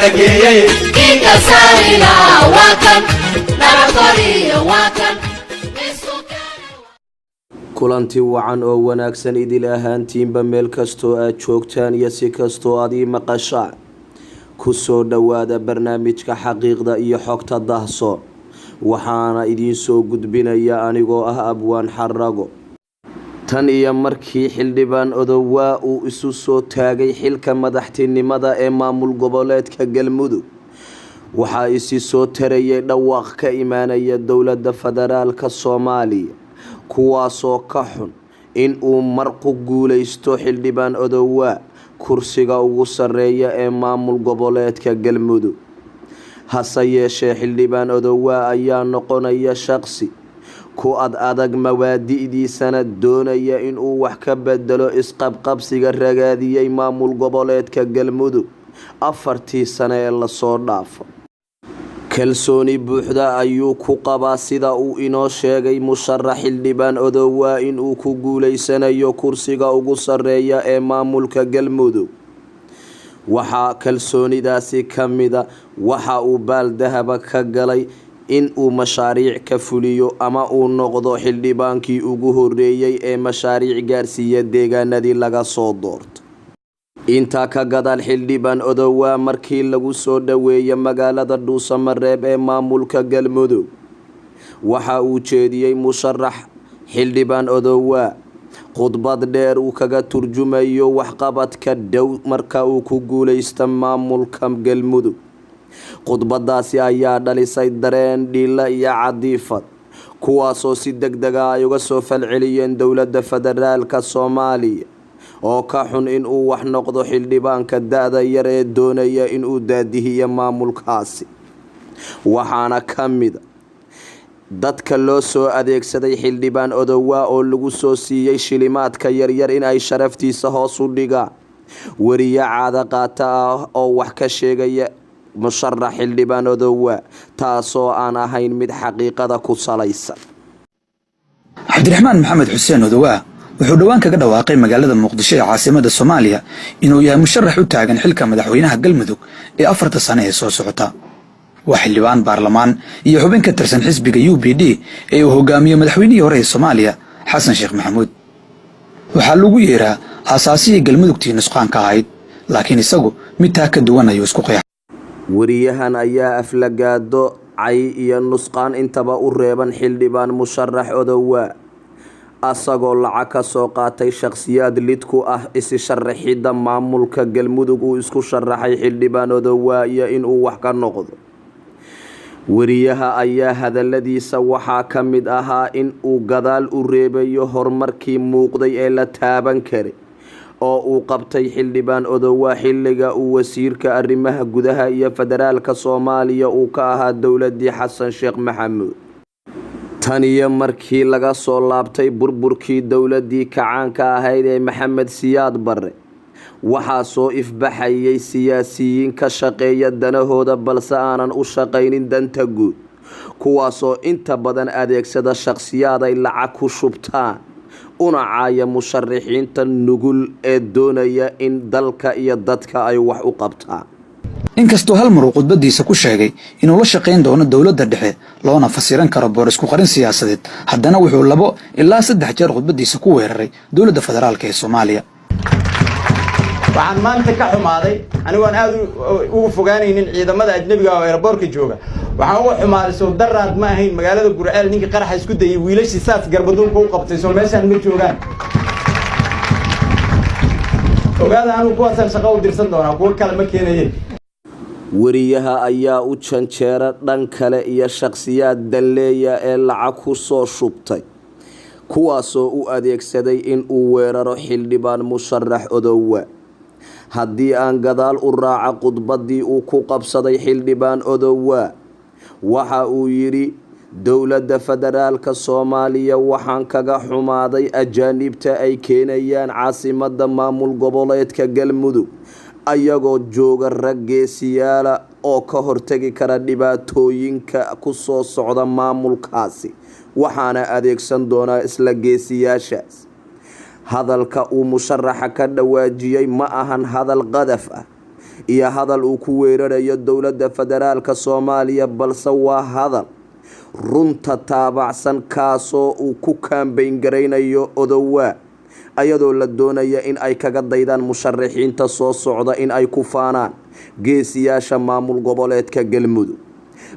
نجيي كيك سارنا وكان نرقري وكان kulanti wacan oo wanaagsan idil ahaantiinba meel kastoo aad joogtaan iyo si kastoo aad ii maqashaan ku soo dhawaada barnaamijka xaqiiqda iyo xogta dahsoon waxaana idiin soo gudbinaya anigoo ah abwaan xarago tan iyo markii xildhibaan odowaa uu isu soo taagay xilka madaxtinimada ee maamul goboleedka galmudug waxaa isi soo tarayay dhawaaq ka imaanaya dowladda federaalka Soomaaliya kuwaasoo ka xun in uu marqu guuleysto xildhibaan odowaa kursiga ugu sareeya ee maamul goboleedka galmudug hase yeeshee xildhibaan odowaa ayaa noqonaya shaqsi ku adag mawaadi'diisana doonaya in uu wax ka bedelo isqabqabsiga ragaadiyay maamul goboleedka galmudug 4 sano ee la soo dhaafo kalsooni buuxda ayuu ku qabaa sida uu inoo sheegay musharax xildhibaan odowaa in uu ku guuleysanayo kursiga ugu sareeya ee maamulka galmudug waxaa kalsoonidaasi kamida waxa uu baaldahaba ka galay in uu mashaariic ka fuliyo ama uu noqdo xildhibaankii ugu horeeyay ee mashaariic gaarsiiya deegaanadii laga soo doorto inta ka gadaal xildhibaan odowaa markii lagu soo dhaweeyay magaalada Dhuusamareeb ee maamulka galmudug waxa uu jeediyay musharax xildhibaan odowaa khudbad dheer uu kaga turjumayo waxqabadka dhow marka uu ku guuleysto maamulka galmudug khudbadaasi ayaa dhalisay dareen dhila iyo cadiifad kuwaasoo si degdeg ah uga soo falceliyeen dowladda federaalka Soomaaliya oo ka xun in uu wax noqdo xildhibaanka da'da yar ee doonaya in uu daadihiyo maamulkaasi waxaana kamid dadka loo soo adeegsaday xildhibaan odowaa oo lagu soo siiyay shilimaadka yaryar in ay sharaftiisa hoos u dhigaan wariye caada qaata ah oo wax ka sheegaya musharax xildhibaan odowaa taasoo aan ahayn mid xaqiiqada ku salaysan cabdiraxmaan maxamed xuseen odowaa wuxuu dhawaan kaga dhawaaqay magaalada muqdisho ee caasimada Soomaaliya inuu yahay musharax u taagan xilka madaxweynaha galmudug ee 4 sano ee soo socota waa xildhibaan baarlamaan iyo xubin ka tirsan xisbiga UPD ee uu hogaamiyo madaxweynihii hore ee Soomaaliya Xasan Sheekh Maxamuud waxaa lagu yeeraa aasaasiyay galmudugtii nusqaanka ahayd laakiin isagu mid taa ka duwan ayuu isku qeexay wariyahan ayaa aflagaado cay iyo nusqaan intaba u reeban xildhibaan musharax odowaa asagoo lacag ka soo qaatay shakhsiyaad lid ku ah isi sharaxida maamulka galmudug uu isku sharaxay xildhibaan odowaa iyo in uu wax ka noqdo wariyaha ayaa hadaladiisa waxaa ka mid ahaa in uu gadaal u reebayo horumarkii muuqday ee la taaban karay oo uu qabtay xildhibaan odowaa xilliga uu wasiirka arrimaha gudaha iyo federaalka Soomaaliya uu ka ahaa dowladii Xasan Sheekh Maxamuud tan iyo markii laga soo laabtay burburkii dowladii kacaanka ahayd ee Maxamed Siyaad Barre waxaa soo ifbaxayay siyaasiyiin ka shaqeeya danahooda balse aanan u shaqaynin danta guud kuwaasoo inta badan adeegsada shakhsiyaad ay lacag ku shubtaan una caaya musharaxiinta nugul ee doonaya in dalka iyo dadka ay wax u qabtaan inkastoo hal mar uu khudbadiisa ku sheegay inuu la shaqeyn doono dowladda dhexe loona fasiran karo boor isku qarin siyaasadeed haddana wuxuu 2 ilaa 3 jeer khudbadiisa ku weeraray dowladda federaalka ee Soomaaliya waxaan maanta ka xumaaday anigu aan aad ugu fogaanaynin ciidamada ajnabiga oo airportka jooga waxaan ugu xumaaday soo daraad ma ahayn magaalada Gurceel ninka qaraxa isku dayay wiilashii saas garbadoonka u qabtay soo meeshan ma joogaan ogaada anu kuwaasan shaqo u dirsan doonaa kuwa kale ma keenayeen wariyaha ayaa u janjeera dhan kale iyo shakhsiyaad danleeya ee lacag ku soo shubtay kuwaasoo u adeegsaday in uu weeraro xildhibaan musharax odowaa haddii aan gadaal u raaca khudbadii uu ku qabsaday xildhibaan odowaa waxa uu yidhi dowladda federaalka Soomaaliya waxaan kaga xumaaday ajaanibta ay keenayaan caasimada maamul goboleedka galmudug ayagoo jooga rag geesiyaala oo ka hortagi kara dhibaatooyinka ku soo socda maamulkaasi waxaana adeegsan doonaa isla geesiyaashaas hadalka uu musharaxa ka dhawaajiyay ma ahan hadal qadaf ah iyo hadal uu ku weerarayo dowladda federaalka Soomaaliya, balse waa hadal runta taabacsan kaasoo uu ku kaambeyn gareynayo Odowaa ayadoo la doonaya in ay kaga daydaan musharaxiinta soo socda in ay ku faanaan geesiyaasha maamul goboleedka Galmudug.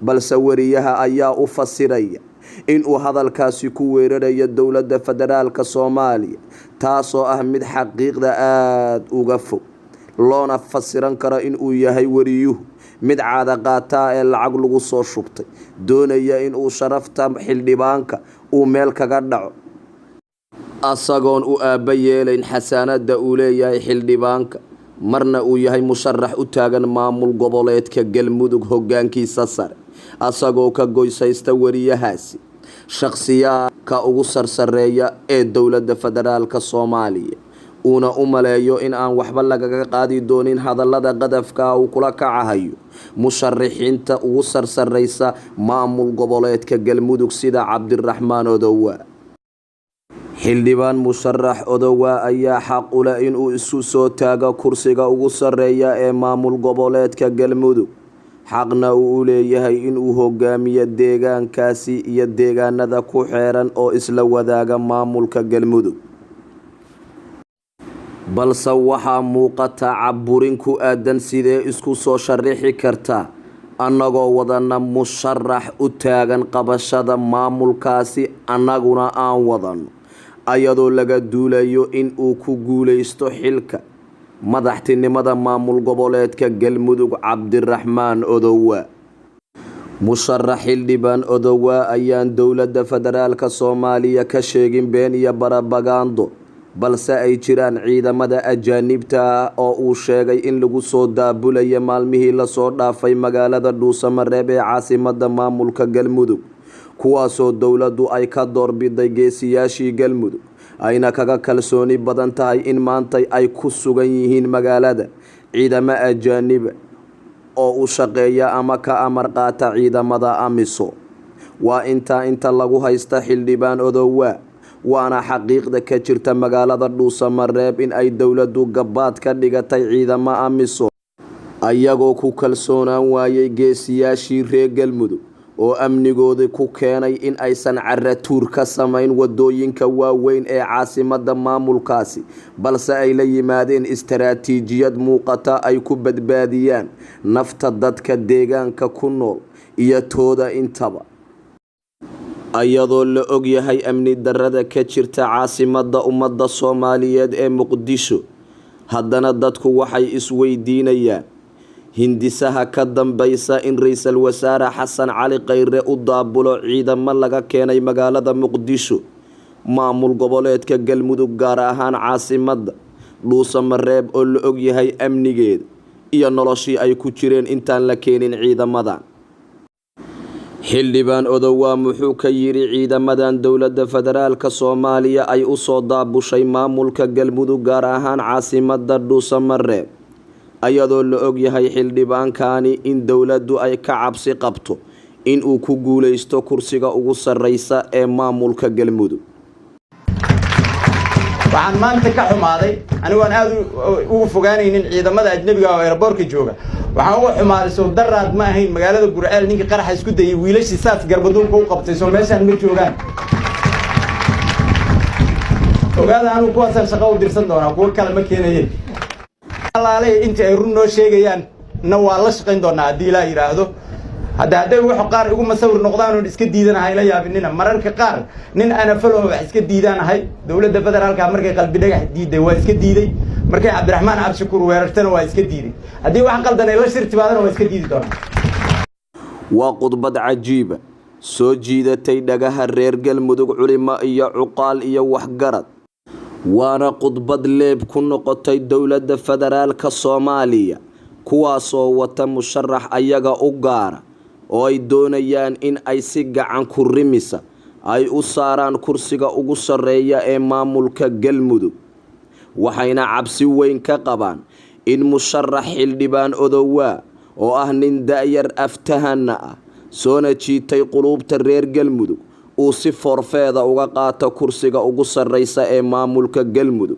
balse wariyaha ayaa u fasiraya in uu hadalkaasi ku weerarayo dowladda federaalka Soomaaliya, taasoo ah mid xaqiiqda aad uga fog, loona fasiran karo in uu yahay wariyuhu mid caada qaata ee lacag lagu soo shubtay, doonaya in uu sharafta xildhibaanka uu meel kaga dhaco asagoon u aaba yeelayn xasaanada uu leeyahay xildhibaanka, marna uu yahay musharax u taagan maamul goboleedka Galmudug hoggaankiisa sare, asagoo ka goysaysta wariyahaasi shakhsiyaadka ugu sarsareeya ee dowladda federaalka Soomaaliya, uuna u maleeyo in aan waxba lagaga qaadi doonin hadallada qadafka uu kula kacahayo musharaxiinta ugu sarsareysa maamul goboleedka Galmudug sida Cabdiraxmaan Odowaa. xildhibaan musharax Odowaa ayaa xaq u leh in uu isu soo taago kursiga ugu sareeya ee maamul goboleedka Galmudug, xaqna uu leeyahay in uu hogaamiyo deegaankaasi iyo deegaanada ku xeeran oo isla wadaaga maamulka Galmudug. balse waxaa muuqata caburin ku aadan sidee isku soo sharixi kartaa annagoo wadana musharax u taagan qabashada maamulkaasi annaguna aan wadano, ayadoo laga duulayo in uu ku guuleysto xilka madaxtinimada maamul goboleedka Galmudug Cabdiraxmaan Odowaa. musharax xildhibaan Odowaa ayaan dowladda federaalka Soomaaliya ka sheegin been iyo barabagaando, balse ay jiraan ciidamada ajaanibta ah oo uu sheegay in lagu soo daabulaya maalmihii lasoo dhaafay magaalada Dhuusamareeb ee caasimadda maamulka Galmudug, kuwaasoo dowladdu ay ka doorbiday geesiyaashii Galmudug, ayna kaga kalsooni badan tahay in maanta ay ku sugan yihiin magaalada ciidamo ajaanib oo u shaqeeya ama ka amar qaata ciidamada AMISOM. waa inta lagu haysta xildhibaan Odowaa, waana xaqiiqda ka jirta magaalada Dhuusamareeb in ay dowladdu gabaad ka dhigatay ciidamo AMISOM ayagoo ku kalsoonaan waayay geesiyaashii reer Galmudug oo amnigooda ku keenay in aysan caratuur ka samayn wadooyinka waaweyn ee caasimadda maamulkaasi, balse ay la yimaadeen istaraatiijiyad muuqata ay ku badbaadiyaan nafta dadka deegaanka ku nool iyo tooda intaba. ayadoo la og yahay amni darrada ka jirta caasimadda ummadda Soomaaliyeed ee Muqdisho, haddana dadku waxay isweydiinayaan hindisaha ka dambaysa in ra'iisul wasaare Xasan Cali Kheyre u daabulo ciidamo laga keenay magaalada Muqdisho maamul goboleedka Galmudug, gaar ahaan caasimadda Dhuusamareeb oo la og yahay amnigeeda iyo noloshii ay ku jireen intaan la keenin ciidamadan. xildhibaan Odowaa muxuu ka yiri ciidamadan dowladda federaalka Soomaaliya ay u soo daabushay maamulka Galmudug, gaar ahaan caasimadda Dhuusamareeb, ayadoo la og yahay xildhibaankani in dowladdu ay ka cabsi qabto in uu ku guuleysto kursiga ugu sareysa ee maamulka Galmudug. waxaan maanta ka xumaaday anigu aan aad ugu fogaanaynin ciidamada ajnabiga oo airportka jooga, waxaan ugu xumaaday soo daraad ma ahayn magaalada Gurceel ninka qaraxa isku dayay wiilashii saas garbaduunka u qabtay soo meeshaan ma joogaan. ogaada anigu kuwaasaan shaqo u dirsan doonaa, kuwa kale ma keenayeen. alaalay inta ay run noo sheegayaan na waa la shaqayn doonaa haddii la yiraahdo. hadday wax qaar ugu masawir noqdaan oo iska diidanahay la yaabinina, mararka qaar nin ana falo wax iska diidanahay dowladda federaalka markay qalbi dhagax diiday waa iska diiday, markay Cabdiraxmaan Abshakuur weerartana waa iska diiday, haddii wax qaldan ay la shirtibaadana waa iska diidi doonaa. waa khudbad cajiiba soo jiidatay dhagaha reer Galmudug, culimo iyo cuqaal iyo waxgarad, waana khudbad leeb ku noqotay dowladda federaalka Soomaaliya, kuwaasoo wata musharax ayaga u gaara oo ay doonayaan in ay si gacan ku rimisa ay u saaraan kursiga ugu sareeya ee maamulka Galmudug, waxayna cabsi weyn ka qabaan in musharax xildhibaan Odowaa oo ah nin da'yar aftahana ah soona jiitay qulubta reer Galmudug uu si forfeeda uga qaato kursiga ugu sareysa ee maamulka Galmudug.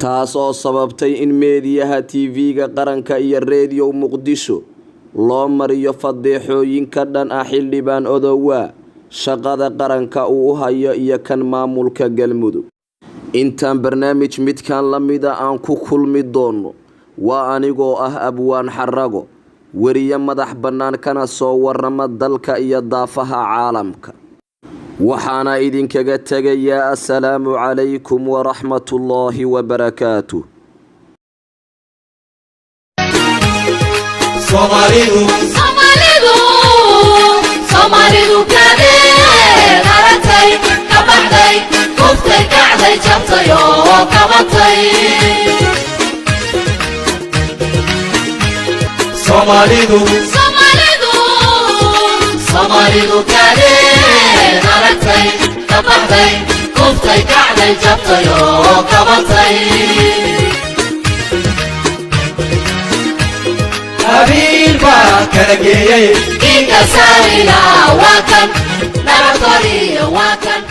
taas oo sababtay in meediyaha TV-ga qaranka iyo Radio Muqdisho loo mariyo fadeexooyin ka dhan ah xildhibaan Odowaa shaqada qaranka uu hayo iyo kan maamulka Galmudug. intaan barnaamij midkan la mida aan ku kulmi doono waa anigoo ah Abwaan Xarago wariye madax bannaan kana soo warrama dalka iyo daafaha caalamka. waxaana idinkaga tagayaa assalaamu calaykum waraxmatullaahi wabarakaatuh. Soomaalidu kadeen aragtay ka baxday kuftay kacday jabtay oo kabatay Soomaalidu kadeen aragtay ka baxday kuftay kacday jabtay oo kabatay habiil baa kala geeyay inka saarina waa kan nabad qoriyo waa kan